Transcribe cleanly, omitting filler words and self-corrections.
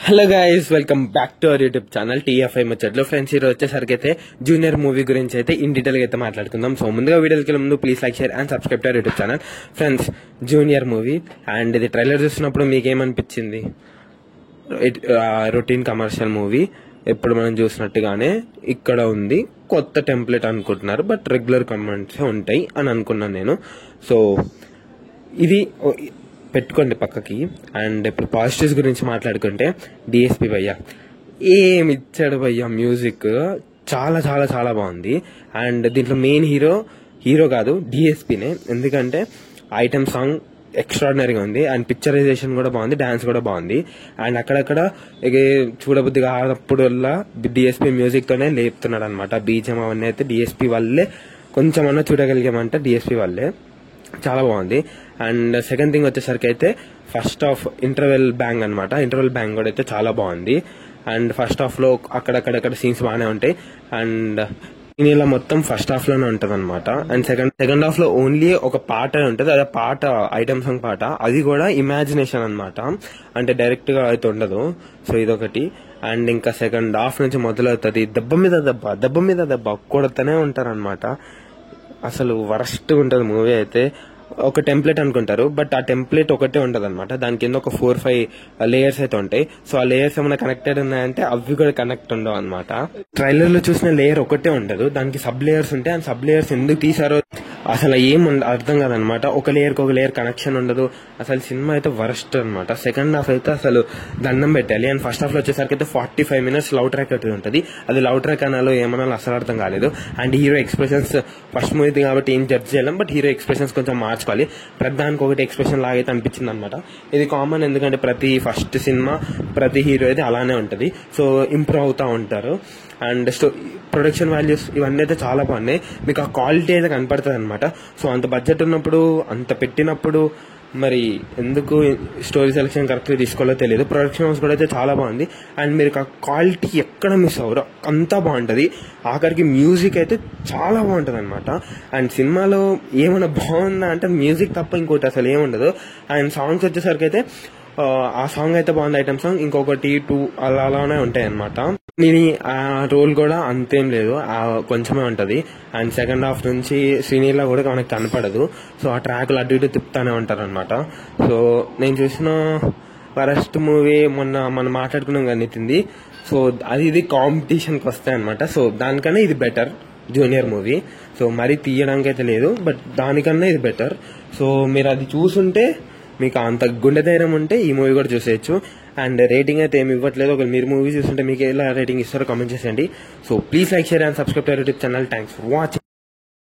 Hello guys, welcome back to our YouTube channel TFI ముచ్చట్లు. Friends, ఈరోజు వచ్చేసరికి అయితే జూనియర్ మూవీ గురించి అయితే ఇన్ డీటెయిల్ గా అయితే మాట్లాడుకుందాం. సో ముందుగా వీడియోకి వెళ్ళే ముందు please like, share and subscribe to our YouTube channel. Friends, junior movie and ఇది ట్రైలర్ చూసినప్పుడు మీకేమనిపించింది? రొటీన్ కమర్షియల్ మూవీ ఎప్పుడు మనం చూసినట్టుగానే ఇక్కడ ఉంది. కొత్త టెంప్లెట్ అనుకుంటున్నారు, బట్ రెగ్యులర్ కమెంట్స్ ఉంటాయి అని అనుకున్నాను నేను. సో ఇది పెట్టుకోండి పక్కకి. అండ్ ఇప్పుడు పాజిటివ్స్ గురించి మాట్లాడుకుంటే, డిఎస్పి భయ్య ఏమి ఇచ్చాడు భయ్య. మ్యూజిక్ చాలా చాలా చాలా బాగుంది. అండ్ దీంట్లో మెయిన్ హీరో కాదు, డిఎస్పినే. ఎందుకంటే ఐటమ్ సాంగ్ ఎక్స్ట్రాడినరీగా ఉంది. అండ్ పిక్చరైజేషన్ కూడా బాగుంది, డాన్స్ కూడా బాగుంది. అండ్ అక్కడక్కడ చూడబుద్ధి కానప్పుడల్లా డిఎస్పి మ్యూజిక్ తోనే లేపుతున్నాడు అనమాట. బీజం అవన్నీ అయితే డిఎస్పి వల్లే కొంచెం అన్నా చూడగలిగామంటే డిఎస్పి వల్లే. చాలా బాగుంది. అండ్ సెకండ్ థింగ్ వచ్చేసరికి అయితే ఫస్ట్ హాఫ్ ఇంటర్వెల్ బ్యాంగ్ అనమాట. ఇంటర్వెల్ బ్యాంగ్ కూడా అయితే చాలా బాగుంది. అండ్ ఫస్ట్ హాఫ్ లో అక్కడక్కడ సీన్స్ బాగానే ఉంటాయి. అండ్ ఇలా మొత్తం ఫస్ట్ హాఫ్ లోనే ఉంటది అనమాట. అండ్ సెకండ్ హాఫ్ లో ఓన్లీ ఒక పాట ఉంటది. అదే పాట ఐటమ్ సాంగ్ పాట, అది కూడా ఇమాజినేషన్ అనమాట. అంటే డైరెక్ట్ గా అయితే ఉండదు. సో ఇదొకటి. అండ్ ఇంకా సెకండ్ హాఫ్ నుంచి మొదలవుతుంది దెబ్బ మీద దెబ్బ కొడుతూనే ఉంటారనమాట. అసలు వరస్ట్ ఉంటది మూవీ అయితే. ఒక టెంప్లెట్ అనుకుంటారు, బట్ ఆ టెంప్లెట్ ఒకటే ఉంటది అనమాట. దాని కింద ఒక 4-5 లేయర్స్ అయితే ఉంటాయి. సో ఆ లేయర్స్ ఏమైనా కనెక్టెడ్ ఉన్నాయంటే అవి కూడా కనెక్ట్ ఉండవు అనమాట. ట్రైలర్ లో చూసిన లేయర్ ఒకటే ఉండదు, దానికి సబ్ లేయర్స్ ఉంటాయి. అండ్ సబ్ లేయర్స్ ఎందుకు తీసారో అసలు ఏం అర్థం కాదనమాట. ఒక లేయర్ కనెక్షన్ ఉండదు. అసలు సినిమా అయితే వరస్ట్ అనమాట. సెకండ్ హాఫ్ అయితే అసలు దండం పెట్టాలి. అండ్ ఫస్ట్ హాఫ్ లో వచ్చేసరికి అయితే 45 minutes లవ్ ట్రాక్ అయితే ఉంటుంది. అది లవ్ ట్రాక్ అనాలో ఏమన్నా అసలు అర్థం కాలేదు. And hero expressions first movie కాబట్టి ఏం జడ్జ్ చేయలేం, బట్ హీరో ఎక్స్ప్రెషన్స్ కొంచెం మార్చుకోవాలి. ప్రతిదానికి ఒకటి ఎక్స్ప్రెషన్ లాగైతే అనిపించింది అనమాట. ఇది కామన్, ఎందుకంటే ప్రతి ఫస్ట్ సినిమా ప్రతి హీరో అయితే అలానే ఉంటది. సో ఇంప్రూవ్ అవుతా ఉంటారు. అండ్ ప్రొడక్షన్ వాల్యూస్ ఇవన్నీ అయితే చాలా బాగున్నాయి. మీకు ఆ క్వాలిటీ అయితే కనపడుతుంది అనమాట. సో అంత బడ్జెట్ ఉన్నప్పుడు, అంత పెట్టినప్పుడు మరి ఎందుకు స్టోరీ సెలెక్షన్ కరెక్ట్ గా తీసుకోవాలో తెలియదు. ప్రొడక్షన్ హౌస్ కూడా అయితే చాలా బాగుంది. అండ్ మీరు ఆ క్వాలిటీ ఎక్కడ మిస్ అవ్వరు, అంతా బాగుంటది. ఆఖరికి మ్యూజిక్ అయితే చాలా బాగుంటది అనమాట. అండ్ సినిమాలో ఏమైనా బాగుందా అంటే మ్యూజిక్ తప్ప ఇంకోటి అసలు ఏముండదు. అండ్ సాంగ్స్ వచ్చేసరికి అయితే ఆ సాంగ్ అయితే బాగుంది, ఐటమ్ సాంగ్. ఇంకొకటి 2 అలానే ఉంటాయి అనమాట. నేను ఆ రోల్ కూడా అంతేం లేదు, కొంచెమే ఉంటది. అండ్ సెకండ్ హాఫ్ నుంచి శ్రీనీల కూడా మనకు కనపడదు. సో ఆ ట్రాక్లు అటు ఇటు తిప్పుతానే ఉంటారు అనమాట. సో నేను చూసిన వరస్ట్ మూవీ మనం మాట్లాడుకున్నాం కానీ నితింది. సో ఇది కాంపిటీషన్కి వస్తాయి అనమాట. సో దానికన్నా ఇది బెటర్ జూనియర్ మూవీ. సో మరీ తీయడానికి అయితే లేదు, బట్ దానికన్నా ఇది బెటర్. సో మీరు అది చూసుంటే, మీకు అంత గుండె ధైర్యం ఉంటే ఈ మూవీ కూడా చూసేయచ్చు. అండ్ రేటింగ్ అయితే ఏమి ఇవ్వట్లేదు. ఒకవేళ మీరు మూవీ చూస్తుంటే మీకు ఎలా రేటింగ్ ఇస్తారో కామెంట్ చేసేయండి. So please like, share and subscribe to our YouTube channel. Thanks for watching.